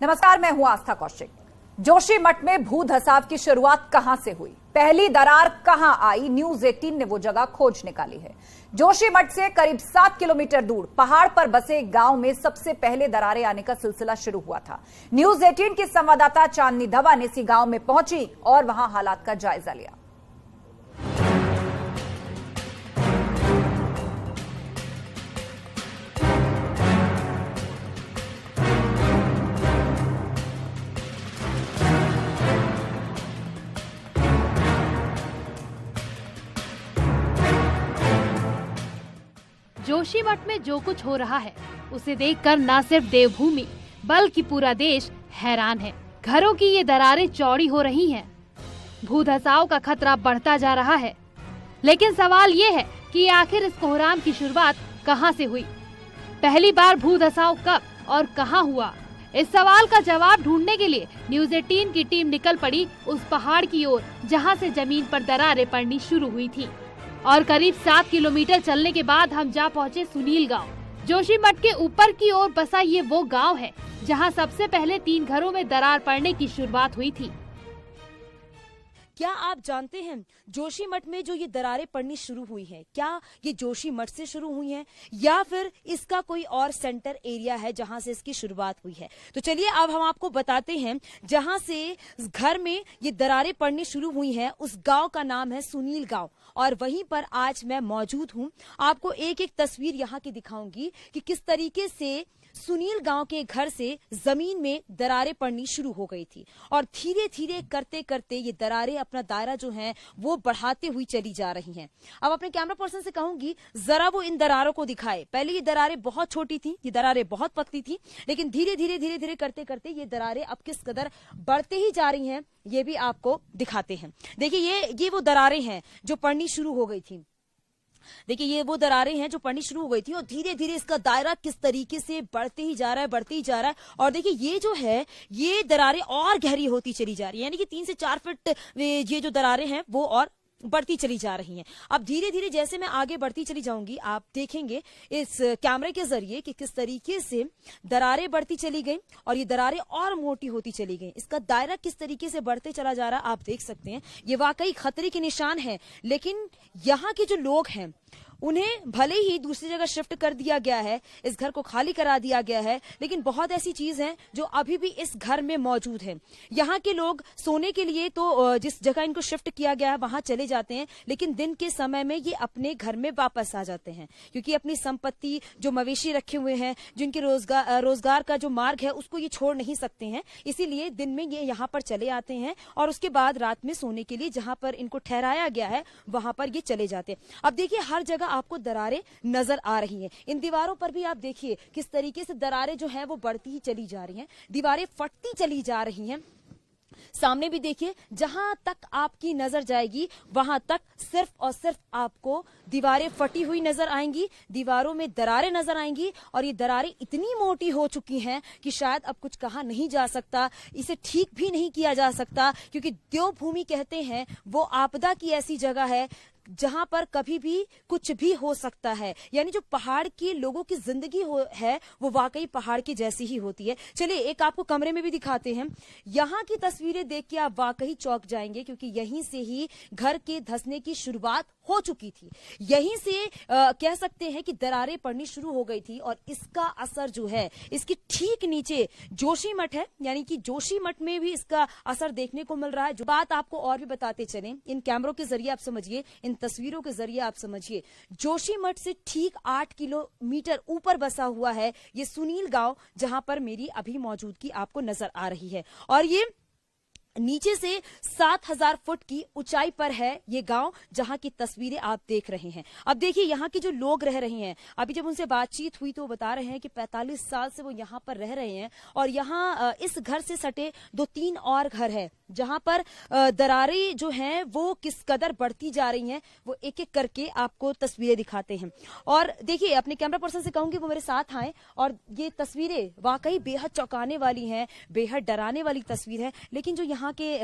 नमस्कार, मैं हूं आस्था कौशिक। जोशीमठ में भू धसाव की शुरुआत कहां से हुई, पहली दरार कहां आई, न्यूज 18 ने वो जगह खोज निकाली है। जोशीमठ से करीब 7 किलोमीटर दूर पहाड़ पर बसे एक गांव में सबसे पहले दरारें आने का सिलसिला शुरू हुआ था। न्यूज 18 की संवाददाता चांदनी धवन ने इसी गांव में पहुंची और वहां हालात का जायजा लिया। जोशीमठ में जो कुछ हो रहा है उसे देखकर न सिर्फ देवभूमि बल्कि पूरा देश हैरान है। घरों की ये दरारें चौड़ी हो रही हैं, भूधसाव का खतरा बढ़ता जा रहा है। लेकिन सवाल ये है कि आखिर इस कोहराम की शुरुआत कहां से हुई, पहली बार भूधसाव कब और कहां हुआ? इस सवाल का जवाब ढूंढने के लिए न्यूज 18 की टीम निकल पड़ी उस पहाड़ की ओर जहां से जमीन पर दरारें पड़नी शुरू हुई थी। और करीब 7 किलोमीटर चलने के बाद हम जा पहुंचे सुनील गांव। जोशीमठ के ऊपर की ओर बसा ये वो गांव है जहां सबसे पहले 3 घरों में दरार पड़ने की शुरुआत हुई थी। क्या आप जानते हैं जोशीमठ में जो ये दरारें पड़नी शुरू हुई हैं, क्या ये जोशीमठ से शुरू हुई हैं या फिर इसका कोई और सेंटर एरिया है जहां से इसकी शुरुआत हुई है? तो चलिए अब हम आपको बताते हैं जहां से घर में ये दरारें पड़नी शुरू हुई हैं, उस गांव का नाम है सुनील गांव। और वहीं पर आज मैं मौजूद हूं। आपको एक एक तस्वीर यहाँ की दिखाऊंगी कि किस तरीके से सुनील गांव के घर से जमीन में दरारें पड़नी शुरू हो गई थी और धीरे धीरे करते करते ये दरारें अपना दायरा जो है वो बढ़ाते हुई चली जा रही हैं। अब अपने कैमरा पर्सन से कहूंगी जरा वो इन दरारों को दिखाए। पहले ये दरारें बहुत छोटी थी, ये दरारें बहुत पतली थी, लेकिन धीरे धीरे करते करते ये दरारें अब किस कदर बढ़ते ही जा रही हैं ये भी आपको दिखाते हैं। देखिए ये वो दरारें हैं जो पड़नी शुरू हो गई थी। देखिए ये वो दरारें हैं जो पड़नी शुरू हो गई थी और धीरे धीरे इसका दायरा किस तरीके से बढ़ते ही जा रहा है। और देखिए ये जो है ये दरारें और गहरी होती चली जा रही है, यानी कि 3 से 4 फीट ये जो दरारें हैं वो और बढ़ती चली जा रही हैं। अब धीरे धीरे जैसे मैं आगे बढ़ती चली जाऊंगी आप देखेंगे इस कैमरे के जरिए कि किस तरीके से दरारें बढ़ती चली गई और ये दरारें और मोटी होती चली गई। इसका दायरा किस तरीके से बढ़ते चला जा रहा है आप देख सकते हैं। ये वाकई खतरे के निशान है, लेकिन यहाँ के जो लोग हैं उन्हें भले ही दूसरी जगह शिफ्ट कर दिया गया है, इस घर को खाली करा दिया गया है, लेकिन बहुत ऐसी चीज हैं जो अभी भी इस घर में मौजूद है। यहाँ के लोग सोने के लिए तो जिस जगह इनको शिफ्ट किया गया है वहां चले जाते हैं, लेकिन दिन के समय में ये अपने घर में वापस आ जाते हैं क्योंकि अपनी संपत्ति जो मवेशी रखे हुए हैं, जिनके रोजगार का जो मार्ग है उसको ये छोड़ नहीं सकते हैं। इसीलिए दिन में ये यहाँ पर चले आते हैं और उसके बाद रात में सोने के लिए जहां पर इनको ठहराया गया है वहां पर ये चले जाते हैं। अब देखिए हर जगह आपको दरारें नजर आ रही हैं। इन दीवारों पर भी आप देखिए किस तरीके से दरारें जो हैं वो बढ़ती ही चली जा रही हैं, दीवारें फटती चली जा रही हैं। सामने भी देखिए जहां तक आपकी नजर जाएगी वहां तक सिर्फ और सिर्फ आपको दीवारें फटी हुई नजर आएंगी, दीवारों में दरारें नजर आएंगी और ये दरारें इतनी मोटी हो चुकी हैं कि शायद अब कुछ कहा नहीं जा सकता, इसे ठीक भी नहीं किया जा सकता क्योंकि देवभूमि कहते हैं वो आपदा की ऐसी जगह है जहां पर कभी भी कुछ भी हो सकता है। यानी जो पहाड़ के लोगों की जिंदगी है वो वाकई पहाड़ की जैसी ही होती है। चलिए एक आपको कमरे में भी दिखाते हैं। यहाँ की तस्वीरें देख के आप वाकई चौंक जाएंगे क्योंकि यहीं से ही घर के धंसने की शुरुआत हो चुकी थी। यहीं से कह सकते हैं कि दरारें पड़नी शुरू हो गई थी और इसका असर जो है इसकी ठीक नीचे जोशीमठ है, यानी कि जोशीमठ में भी इसका असर देखने को मिल रहा है। जो बात आपको और भी बताते चले, इन कैमरों के जरिए आप समझिए, इन तस्वीरों के जरिए आप समझिए, जोशीमठ से ठीक 8 किलोमीटर ऊपर बसा हुआ है ये सुनील गांव जहां पर मेरी अभी मौजूदगी आपको नजर आ रही है। और ये नीचे से 7000 फुट की ऊंचाई पर है ये गांव जहां की तस्वीरें आप देख रहे हैं। अब देखिए यहाँ के जो लोग रह रहे हैं, अभी जब उनसे बातचीत हुई तो वो बता रहे हैं कि 45 साल से वो यहाँ पर रह रहे हैं और यहाँ इस घर से सटे 2-3 और घर है जहां पर दरारें जो हैं वो किस कदर बढ़ती जा रही हैं वो एक एक करके आपको तस्वीरें दिखाते हैं। और देखिए अपने कैमरा पर्सन से कहूंगी वो मेरे साथ आए और ये तस्वीरें वाकई बेहद चौंकाने वाली हैं, बेहद डराने वाली तस्वीर है। लेकिन जो यहाँ के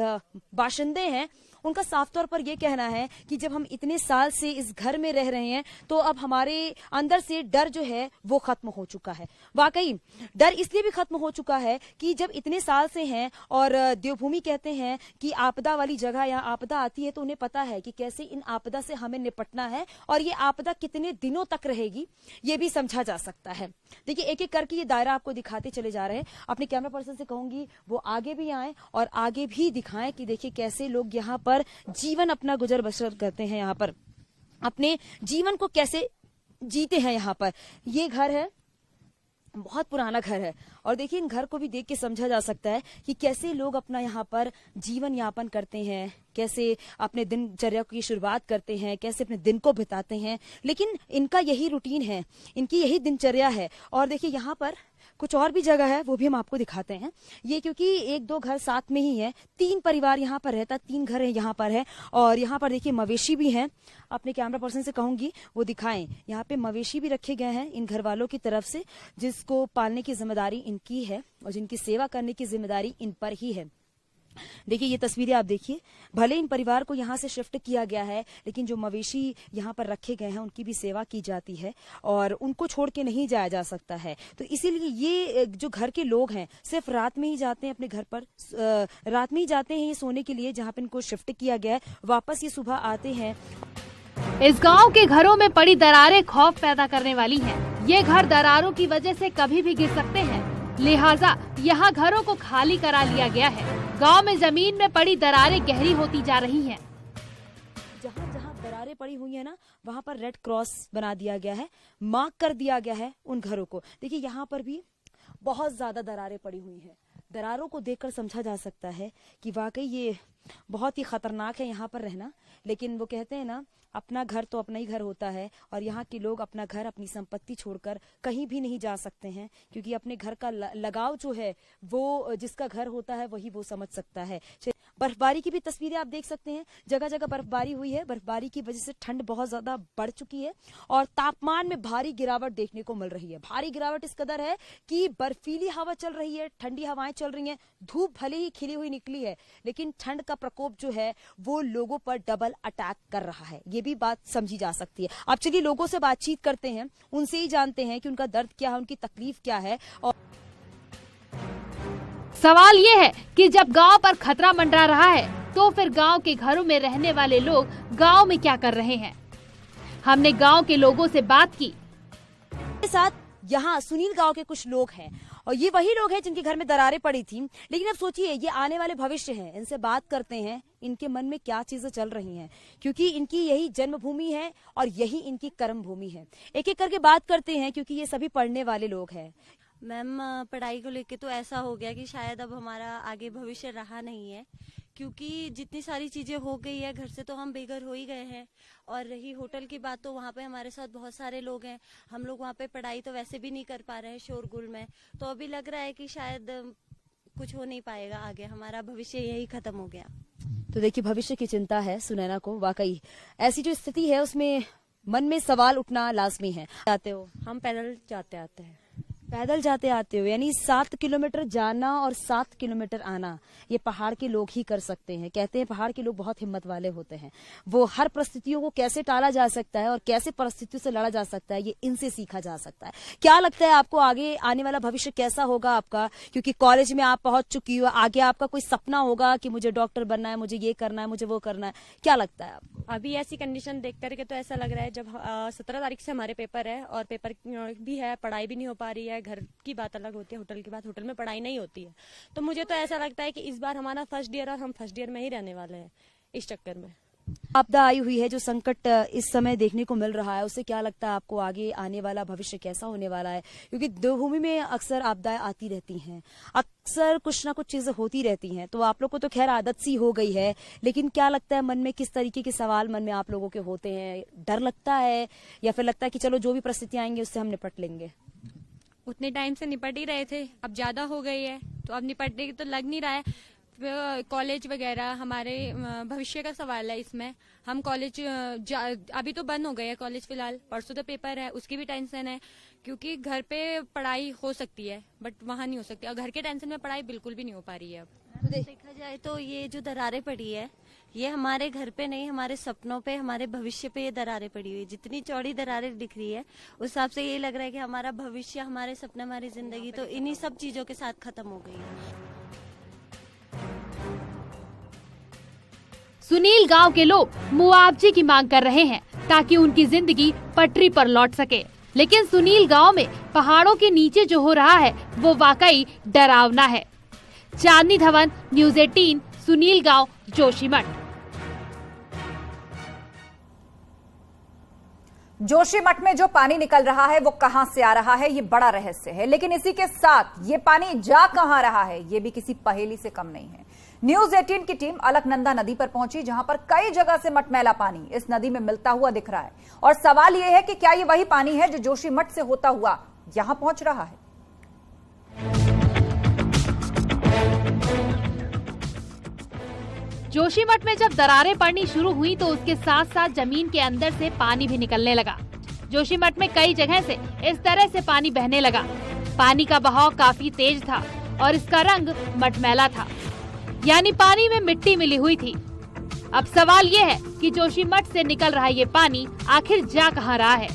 बाशिंदे हैं उनका साफ तौर पर यह कहना है कि जब हम इतने साल से इस घर में रह रहे हैं तो अब हमारे अंदर से डर जो है वो खत्म हो चुका है। वाकई डर इसलिए भी खत्म हो चुका है कि जब इतने साल से हैं और देवभूमि कहते हैं कि आपदा वाली जगह, यहाँ आपदा आती है तो उन्हें पता है कि कैसे इन आपदा से हमें निपटना है और ये आपदा कितने दिनों तक रहेगी ये भी समझा जा सकता है। देखिए एक एक करके ये दायरा आपको दिखाते चले जा रहे हैं। अपने कैमरा पर्सन से कहूंगी वो आगे भी आए और आगे भी दिखाएं कि देखिए कैसे लोग यहाँ पर जीवन अपना गुजर बसर करते हैं, यहाँ पर अपने जीवन को कैसे जीते हैं। यहाँ पर ये घर है, बहुत पुराना घर है और देखिए इन घर को भी देख के समझा जा सकता है कि कैसे लोग अपना यहाँ पर जीवन यापन करते हैं, कैसे अपने दिनचर्या की शुरुआत करते हैं, कैसे अपने दिन को बिताते हैं। लेकिन इनका यही रूटीन है, इनकी यही दिनचर्या है। और देखिए यहाँ पर कुछ और भी जगह है, वो भी हम आपको दिखाते हैं। ये क्योंकि एक दो घर साथ में ही है, 3 परिवार यहाँ पर रहता, 3 घर यहाँ पर है। और यहाँ पर देखिए मवेशी भी हैं। अपने कैमरा पर्सन से कहूंगी वो दिखाएं, यहाँ पे मवेशी भी रखे गए हैं इन घर वालों की तरफ से, जिसको पालने की जिम्मेदारी इनकी है और जिनकी सेवा करने की जिम्मेदारी इन पर ही है। देखिए ये तस्वीरें आप देखिए, भले इन परिवार को यहाँ से शिफ्ट किया गया है लेकिन जो मवेशी यहाँ पर रखे गए हैं उनकी भी सेवा की जाती है और उनको छोड़ के नहीं जाया जा सकता है। तो इसीलिए ये जो घर के लोग हैं सिर्फ रात में ही जाते हैं अपने घर पर, रात में ही जाते हैं ये सोने के लिए जहाँ पे इनको शिफ्ट किया गया है, वापस ये सुबह आते हैं। इस गांव के घरों में पड़ी दरारें खौफ पैदा करने वाली हैं। ये घर दरारों की वजह से कभी भी गिर सकते हैं, लिहाजा यहाँ घरों को खाली करा लिया गया है। गांव में जमीन में पड़ी दरारें गहरी होती जा रही हैं। जहाँ जहाँ दरारें पड़ी हुई है ना, वहाँ पर रेड क्रॉस बना दिया गया है, मार्क कर दिया गया है उन घरों को। देखिए यहाँ पर भी बहुत ज्यादा दरारें पड़ी हुई हैं। दरारों को देखकर समझा जा सकता है कि वाकई ये बहुत ही खतरनाक है यहाँ पर रहना। लेकिन वो कहते हैं ना, अपना घर तो अपना ही घर होता है और यहाँ के लोग अपना घर, अपनी संपत्ति छोड़कर कहीं भी नहीं जा सकते हैं, क्योंकि अपने घर का लगाव जो है वो जिसका घर होता है वही वो समझ सकता है। बर्फबारी की भी तस्वीरें आप देख सकते हैं, जगह जगह बर्फबारी हुई है। बर्फबारी की वजह से ठंड बहुत ज्यादा बढ़ चुकी है और तापमान में भारी गिरावट देखने को मिल रही है। भारी गिरावट इस कदर है कि बर्फीली हवा चल रही है, ठंडी हवाएं चल रही हैं। धूप भले ही खिली हुई निकली है लेकिन ठंड का प्रकोप जो है वो लोगों पर डबल अटैक कर रहा है, ये भी बात समझी जा सकती है। अब चलिए लोगों से बातचीत करते हैं, उनसे ही जानते हैं कि उनका दर्द क्या है, उनकी तकलीफ क्या है। और सवाल ये है कि जब गांव पर खतरा मंडरा रहा है तो फिर गांव के घरों में रहने वाले लोग गांव में क्या कर रहे हैं। हमने गांव के लोगों से बात की। साथ यहाँ सुनील गांव के कुछ लोग हैं और ये वही लोग हैं जिनके घर में दरारें पड़ी थी। लेकिन अब सोचिए ये आने वाले भविष्य हैं, इनसे बात करते हैं इनके मन में क्या चीजें चल रही हैं, क्योंकि इनकी यही जन्मभूमि है और यही इनकी कर्म भूमि है। एक एक करके बात करते हैं क्योंकि ये सभी पढ़ने वाले लोग हैं। मैम पढ़ाई को लेके तो ऐसा हो गया कि शायद अब हमारा आगे भविष्य रहा नहीं है, क्योंकि जितनी सारी चीजें हो गई है, घर से तो हम बेघर हो ही गए हैं। और रही होटल की बात, तो वहाँ पे हमारे साथ बहुत सारे लोग हैं, हम लोग वहाँ पे पढ़ाई तो वैसे भी नहीं कर पा रहे हैं शोरगुल में। तो अभी लग रहा है कि शायद कुछ हो नहीं पाएगा आगे, हमारा भविष्य यही खत्म हो गया। तो देखिए भविष्य की चिंता है सुनैना को। वाकई ऐसी जो स्थिति है उसमें मन में सवाल उठना लाजमी है। जाते हो? हम पैदल जाते आते हैं। पैदल जाते आते हो, यानी 7 किलोमीटर जाना और 7 किलोमीटर आना ये पहाड़ के लोग ही कर सकते हैं। कहते हैं पहाड़ के लोग बहुत हिम्मत वाले होते हैं, वो हर परिस्थितियों को कैसे टाला जा सकता है और कैसे परिस्थितियों से लड़ा जा सकता है ये इनसे सीखा जा सकता है। क्या लगता है आपको आगे आने वाला भविष्य कैसा होगा आपका? क्योंकि कॉलेज में आप पहुंच चुकी हो, आगे आपका कोई सपना होगा कि मुझे डॉक्टर बनना है, मुझे ये करना है, मुझे वो करना है, क्या लगता है आपको? अभी ऐसी कंडीशन देख करके तो ऐसा लग रहा है, जब 17 तारीख से हमारे पेपर है और पेपर भी है, पढ़ाई भी नहीं हो पा रही है। घर की बात अलग होती है, होटल की बात, होटल में पढ़ाई नहीं होती है। तो मुझे तो ऐसा लगता है कि इस बार हमारा फर्स्ट ईयर और हम फर्स्ट ईयर में ही रहने वाले हैं इस चक्कर में। आपदा आई हुई है, जो संकट इस समय देखने को मिल रहा है, उससे क्या लगता है आपको आगे आने वाला भविष्य कैसा होने वाला है? क्योंकि देवभूमि में अक्सर आपदाएं आती रहती हैं, अक्सर कुछ ना कुछ चीजें होती रहती हैं। तो आप लोग को तो खैर आदत सी हो गई है, लेकिन क्या लगता है मन में, किस तरीके के सवाल मन में आप लोगों के होते हैं? डर लगता है या फिर लगता है कि चलो जो भी परिस्थितियां आएंगी उससे हम निपट लेंगे? उतने टाइम से निपट ही रहे थे, अब ज्यादा हो गई है तो अब निपटने की तो लग नहीं रहा है। कॉलेज वगैरह हमारे भविष्य का सवाल है इसमें। हम कॉलेज अभी तो बंद हो गए हैं कॉलेज फिलहाल, परसों तो पेपर है, उसकी भी टेंशन है, क्योंकि घर पे पढ़ाई हो सकती है बट वहाँ नहीं हो सकती और घर के टेंशन में पढ़ाई बिल्कुल भी नहीं हो पा रही है अब। तो देखा जाए तो ये जो दरारें पड़ी है ये हमारे घर पे नहीं, हमारे सपनों पे, हमारे भविष्य पे ये दरारें पड़ी हुई। जितनी चौड़ी दरारें दिख रही है उस हिसाब से ये लग रहा है कि हमारा भविष्य, हमारे सपने, हमारी जिंदगी तो इन्हीं सब चीजों के साथ खत्म हो गई है। सुनील गांव के लोग मुआवजे की मांग कर रहे हैं ताकि उनकी जिंदगी पटरी पर लौट सके, लेकिन सुनील गांव में पहाड़ों के नीचे जो हो रहा है वो वाकई डरावना है। चांदनी धवन, न्यूज़ 18, सुनील गांव, जोशीमठ। जोशीमठ में जो पानी निकल रहा है वो कहां से आ रहा है, ये बड़ा रहस्य है। लेकिन इसी के साथ ये पानी जा कहां रहा है, ये भी किसी पहेली से कम नहीं है। न्यूज़ 18 की टीम अलकनंदा नदी पर पहुंची, जहां पर कई जगह से मटमैला पानी इस नदी में मिलता हुआ दिख रहा है। और सवाल यह है कि क्या ये वही पानी है जो जोशीमठ से होता हुआ यहां पहुंच रहा है। जोशीमठ में जब दरारें पड़नी शुरू हुई तो उसके साथ साथ जमीन के अंदर से पानी भी निकलने लगा। जोशीमठ में कई जगह से इस तरह से पानी बहने लगा। पानी का बहाव काफी तेज था और इसका रंग मटमैला था, यानी पानी में मिट्टी मिली हुई थी। अब सवाल ये है कि जोशीमठ से निकल रहा ये पानी आखिर जा कहां रहा है।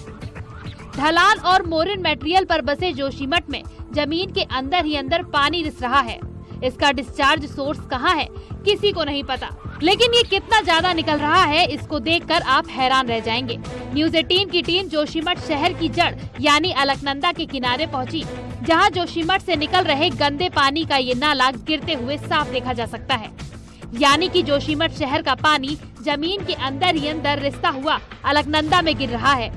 ढलान और मोरिन मटेरियल पर बसे जोशीमठ में जमीन के अंदर ही अंदर पानी रिस रहा है। इसका डिस्चार्ज सोर्स कहां है किसी को नहीं पता, लेकिन ये कितना ज्यादा निकल रहा है इसको देखकर आप हैरान रह जाएंगे। न्यूज़ 18 की टीम जोशीमठ शहर की जड़ यानी अलकनंदा के किनारे पहुंची, जहां जोशीमठ से निकल रहे गंदे पानी का ये नाला गिरते हुए साफ देखा जा सकता है। यानी कि जोशीमठ शहर का पानी जमीन के अंदर ही अंदर रिसता हुआ अलकनंदा में गिर रहा है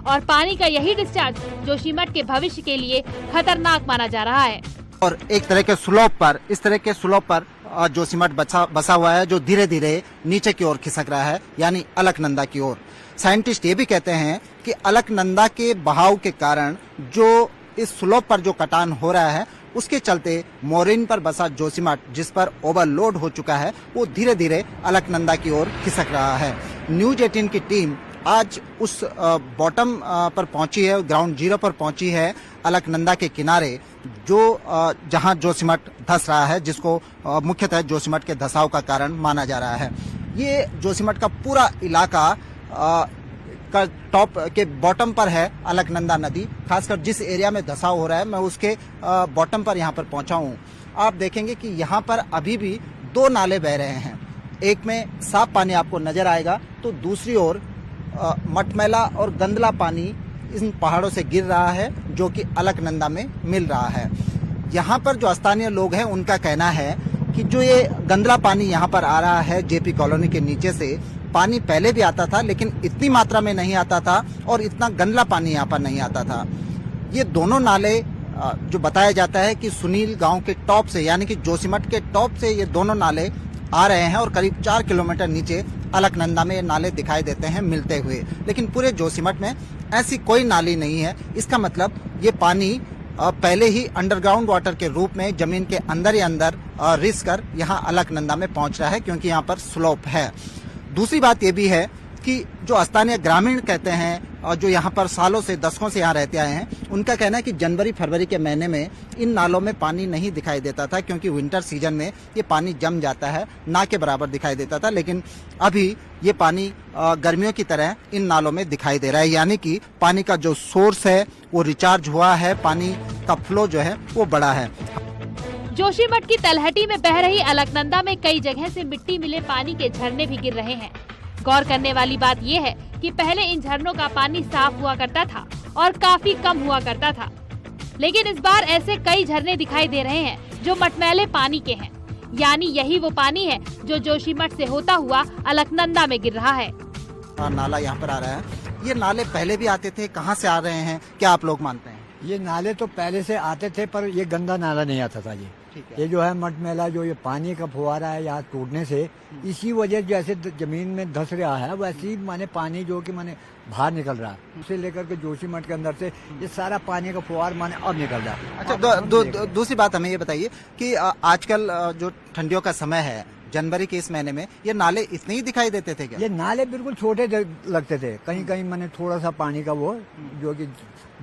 और पानी का यही डिस्चार्ज जोशीमठ के भविष्य के लिए खतरनाक माना जा रहा है। और एक तरह के स्लोप पर, इस तरह के स्लोप पर जोशीमठ बसा हुआ है जो धीरे धीरे नीचे की ओर खिसक रहा है, यानी अलकनंदा की ओर। साइंटिस्ट ये भी कहते हैं कि अलकनंदा के बहाव के कारण जो इस स्लोप पर जो कटान हो रहा है उसके चलते मोरिन पर बसा जोशीमठ, जिस पर ओवरलोड हो चुका है, वो धीरे धीरे अलकनंदा की ओर खिसक रहा है। न्यूज़ 18 की टीम आज उस बॉटम पर पहुंची है, ग्राउंड जीरो पर पहुंची है, अलकनंदा के किनारे, जो जहां जोशीमठ धंस रहा है, जिसको मुख्यतः जोशीमठ के धंसाव का कारण माना जा रहा है। ये जोशीमठ का पूरा इलाका का टॉप के बॉटम पर है अलकनंदा नदी। खासकर जिस एरिया में धंसाव हो रहा है मैं उसके बॉटम पर यहाँ पर पहुंचा हूँ। आप देखेंगे कि यहाँ पर अभी भी दो नाले बह रहे हैं। एक में साफ पानी आपको नजर आएगा तो दूसरी ओर मटमैला और गंदला पानी इन पहाड़ों से गिर रहा है, जो कि अलकनंदा में मिल रहा है। यहाँ पर जो स्थानीय लोग हैं उनका कहना है कि जो ये गंदला पानी यहाँ पर आ रहा है जेपी कॉलोनी के नीचे से, पानी पहले भी आता था लेकिन इतनी मात्रा में नहीं आता था और इतना गंदला पानी यहाँ पर नहीं आता था। ये दोनों नाले जो बताया जाता है कि सुनील गांव के टॉप से, यानी कि जोशीमठ के टॉप से ये दोनों नाले आ रहे हैं और करीब 4 किलोमीटर नीचे अलकनंदा में ये नाले दिखाई देते हैं मिलते हुए। लेकिन पूरे जोशीमठ में ऐसी कोई नाली नहीं है। इसका मतलब ये पानी पहले ही अंडरग्राउंड वाटर के रूप में जमीन के अंदर ही अंदर रिस कर यहाँ अलकनंदा में पहुंच रहा है, क्योंकि यहाँ पर स्लोप है। दूसरी बात ये भी है कि जो स्थानीय ग्रामीण कहते हैं और जो यहाँ पर सालों से, दशकों से यहाँ रहते आए हैं, उनका कहना है कि जनवरी फरवरी के महीने में इन नालों में पानी नहीं दिखाई देता था, क्योंकि विंटर सीजन में ये पानी जम जाता है, ना के बराबर दिखाई देता था। लेकिन अभी ये पानी गर्मियों की तरह इन नालों में दिखाई दे रहा है, यानी कि पानी का जो सोर्स है वो रिचार्ज हुआ है, पानी का फ्लो जो है वो बढ़ा है। जोशीमठ की तलहटी में बह रही अलकनंदा में कई जगह से मिट्टी मिले पानी के झरने भी गिर रहे हैं। गौर करने वाली बात यह है कि पहले इन झरनों का पानी साफ हुआ करता था और काफी कम हुआ करता था, लेकिन इस बार ऐसे कई झरने दिखाई दे रहे हैं जो मटमैले पानी के हैं। यानी यही वो पानी है जो जोशीमठ से होता हुआ अलकनंदा में गिर रहा है। नाला यहाँ पर आ रहा है। ये नाले पहले भी आते थे, कहाँ से आ रहे हैं, क्या आप लोग मानते हैं? ये नाले तो पहले से आते थे, पर ये गंदा नाला नहीं आता था। ये जो है मटमैला, जो ये पानी का फुहारा है यहाँ टूटने से, इसी वजह जैसे जमीन में धंस रहा है वैसी माने पानी जो कि माने बाहर निकल रहा है, उसे लेकर के जोशीमठ के अंदर से ये सारा पानी का फुहार माने अब निकल रहा है। अच्छा, दूसरी बात हमें ये बताइए कि आजकल जो ठंडियों का समय है जनवरी के इस महीने में ये नाले इतने ही दिखाई देते थे क्या? ये नाले बिल्कुल छोटे लगते थे, कहीं कहीं मैंने थोड़ा सा पानी का वो जो कि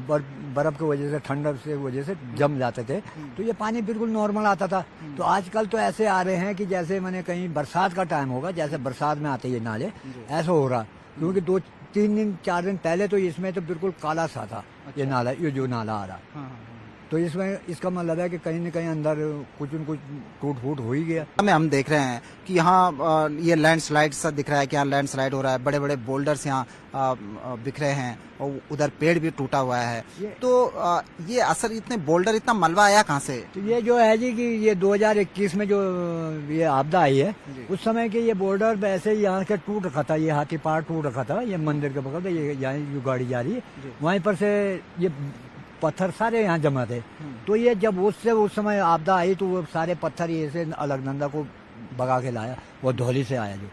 बर्फ की वजह से, ठंडक से वजह से जम जाते थे, तो ये पानी बिल्कुल नॉर्मल आता था। तो आजकल तो ऐसे आ रहे हैं कि जैसे मैंने कहीं बरसात का टाइम होगा, जैसे बरसात में आते ये नाले, ऐसा हो रहा। क्योंकि 2-3 दिन 4 दिन पहले तो इसमें तो बिल्कुल काला सा था ये नाला, ये जो नाला आ रहा। तो इसमें इसका मतलब है कि कहीं न कहीं अंदर कुछ न कुछ टूट फूट हो ही गया। हम देख रहे हैं कि यहाँ ये लैंडस्लाइड सा दिख रहा है कि यहाँ लैंडस्लाइड हो रहा है, बड़े बड़े बोल्डर्स यहाँ बिखरे हैं और उधर पेड़ भी टूटा हुआ है। तो ये असर, इतने बोल्डर, इतना मलबा आया कहाँ से? तो ये जो है जी कि ये 2021 में जो ये आपदा आई है, उस समय के ये बोल्डर ऐसे यहाँ के टूट रखा था, ये हाथी पहाड़ टूट रखा था, ये मंदिर के बगल में, ये यहाँ जो गाड़ी जा रही है वहीं पर से ये पत्थर सारे यहाँ जमा थे। तो ये जब उस समय आपदा आई तो वो सारे पत्थर ये से अलकनंदा को भगा के लाया, वो धौली से आया जो।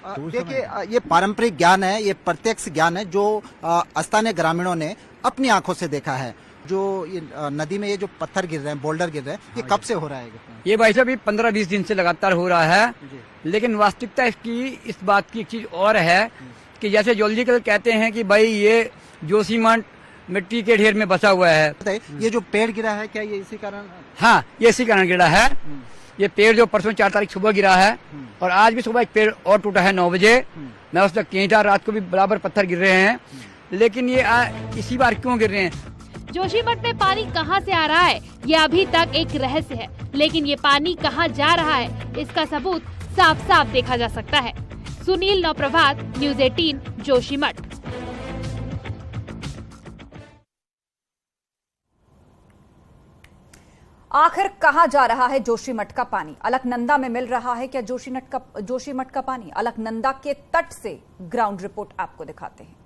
तो देखिए, ये पारंपरिक ज्ञान है, ये प्रत्यक्ष ज्ञान है जो स्थानीय ग्रामीणों ने अपनी आंखों से देखा है। जो ये नदी में ये जो पत्थर गिर रहे हैं, बोल्डर गिर रहे हैं, ये कब से हो रहा है? ये भाई साहब 15-20 दिन से लगातार हो रहा है। लेकिन वास्तविकता इसकी इस बात की एक चीज और है कि जैसे जियोलॉजिकल कहते हैं कि भाई ये जोशीमठ मिट्टी के ढेर में बसा हुआ है। ये जो पेड़ गिरा है, क्या ये इसी कारण? हाँ, ये इसी कारण गिरा है। ये पेड़ जो परसों 4 तारीख सुबह गिरा है और आज भी सुबह एक पेड़ और टूटा है 9 बजे। मैं उस तक कहीं था, रात को भी बराबर पत्थर गिर रहे हैं। लेकिन ये इसी बार क्यों गिर रहे हैं? जोशीमठ में पानी कहां से आ रहा है, ये अभी तक एक रहस्य है। लेकिन ये पानी कहां जा रहा है, इसका सबूत साफ साफ देखा जा सकता है। सुनील नौप्रभात, न्यूज़ 18, जोशीमठ। आखिर कहां जा रहा है जोशीमठ का पानी? अलकनंदा में मिल रहा है क्या जोशीमठ का पानी? अलकनंदा के तट से ग्राउंड रिपोर्ट आपको दिखाते हैं।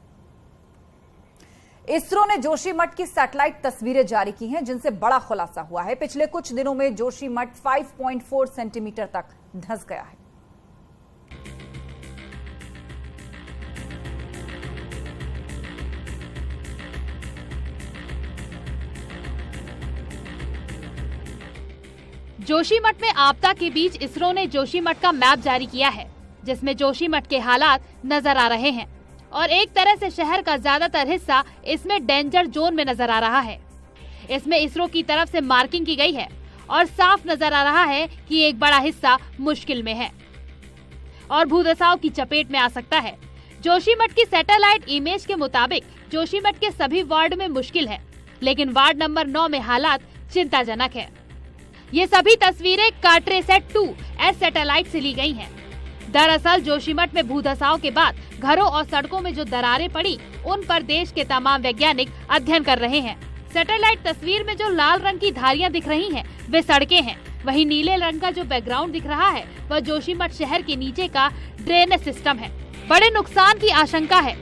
इसरो ने जोशीमठ की सैटेलाइट तस्वीरें जारी की हैं, जिनसे बड़ा खुलासा हुआ है। पिछले कुछ दिनों में जोशीमठ 5.4 सेंटीमीटर तक धंस गया है। जोशीमठ में आपदा के बीच इसरो ने जोशीमठ का मैप जारी किया है, जिसमें जोशीमठ के हालात नजर आ रहे हैं और एक तरह से शहर का ज्यादातर हिस्सा इसमें डेंजर जोन में नजर आ रहा है। इसमें इसरो की तरफ से मार्किंग की गई है और साफ नजर आ रहा है कि एक बड़ा हिस्सा मुश्किल में है और भूधसाव की चपेट में आ सकता है। जोशीमठ की सैटेलाइट इमेज के मुताबिक जोशीमठ के सभी वार्ड में मुश्किल है, लेकिन वार्ड नंबर 9 में हालात चिंताजनक है। ये सभी तस्वीरें कार्टोसैट 2S सैटेलाइट से ली गई हैं। दरअसल जोशीमठ में भूधसाव के बाद घरों और सड़कों में जो दरारें पड़ी, उन पर देश के तमाम वैज्ञानिक अध्ययन कर रहे हैं। सैटेलाइट तस्वीर में जो लाल रंग की धारियां दिख रही हैं, वे सड़कें हैं। वहीं नीले रंग का जो बैकग्राउंड दिख रहा है, वह जोशीमठ शहर के नीचे का ड्रेनेज सिस्टम है। बड़े नुकसान की आशंका है।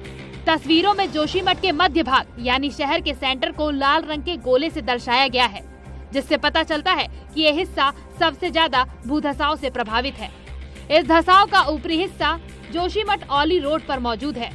तस्वीरों में जोशीमठ के मध्य भाग यानी शहर के सेंटर को लाल रंग के गोले से दर्शाया गया है, जिससे पता चलता है कि यह हिस्सा सबसे ज्यादा भूधसाव से प्रभावित है। इस धसाव का ऊपरी हिस्सा जोशीमठ औली रोड पर मौजूद है।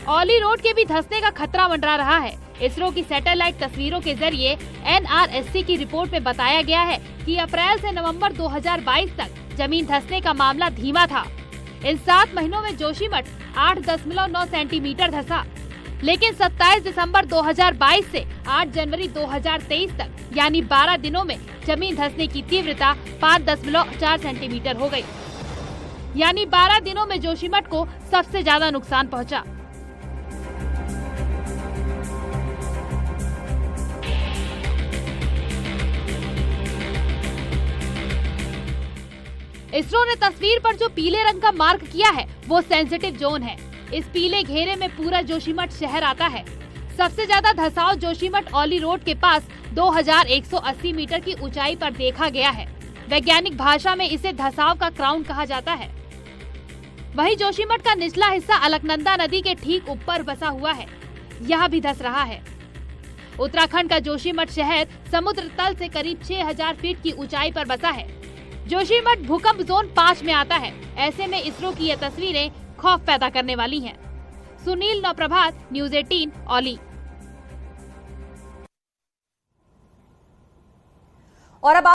औली रोड के भी धंसने का खतरा मंडरा रहा है। इसरो की सैटेलाइट तस्वीरों के जरिए NRSC की रिपोर्ट में बताया गया है कि अप्रैल से नवंबर 2022 तक जमीन धंसने का मामला धीमा था। इन 7 महीनों में जोशीमठ 8.9 सेंटीमीटर धंसा, लेकिन 27 दिसंबर 2022 से 8 जनवरी 2023 तक यानी 12 दिनों में जमीन धंसने की तीव्रता 5.4 सेंटीमीटर हो गई। यानी 12 दिनों में जोशीमठ को सबसे ज्यादा नुकसान पहुंचा। इसरो ने तस्वीर पर जो पीले रंग का मार्क किया है, वो सेंसिटिव जोन है। इस पीले घेरे में पूरा जोशीमठ शहर आता है। सबसे ज्यादा धसाव जोशीमठ औली रोड के पास 2180 मीटर की ऊंचाई पर देखा गया है। वैज्ञानिक भाषा में इसे धसाव का क्राउन कहा जाता है। वहीं जोशीमठ का निचला हिस्सा अलकनंदा नदी के ठीक ऊपर बसा हुआ है, यह भी धंस रहा है। उत्तराखंड का जोशीमठ शहर समुद्र तल से करीब 6000 फीट की ऊंचाई पर बसा है। जोशीमठ भूकंप जोन 5 में आता है। ऐसे में इसरो की ये तस्वीरें खौफ पैदा करने वाली हैं। सुनील नवप्रभात, न्यूज़ 18 औली। और अब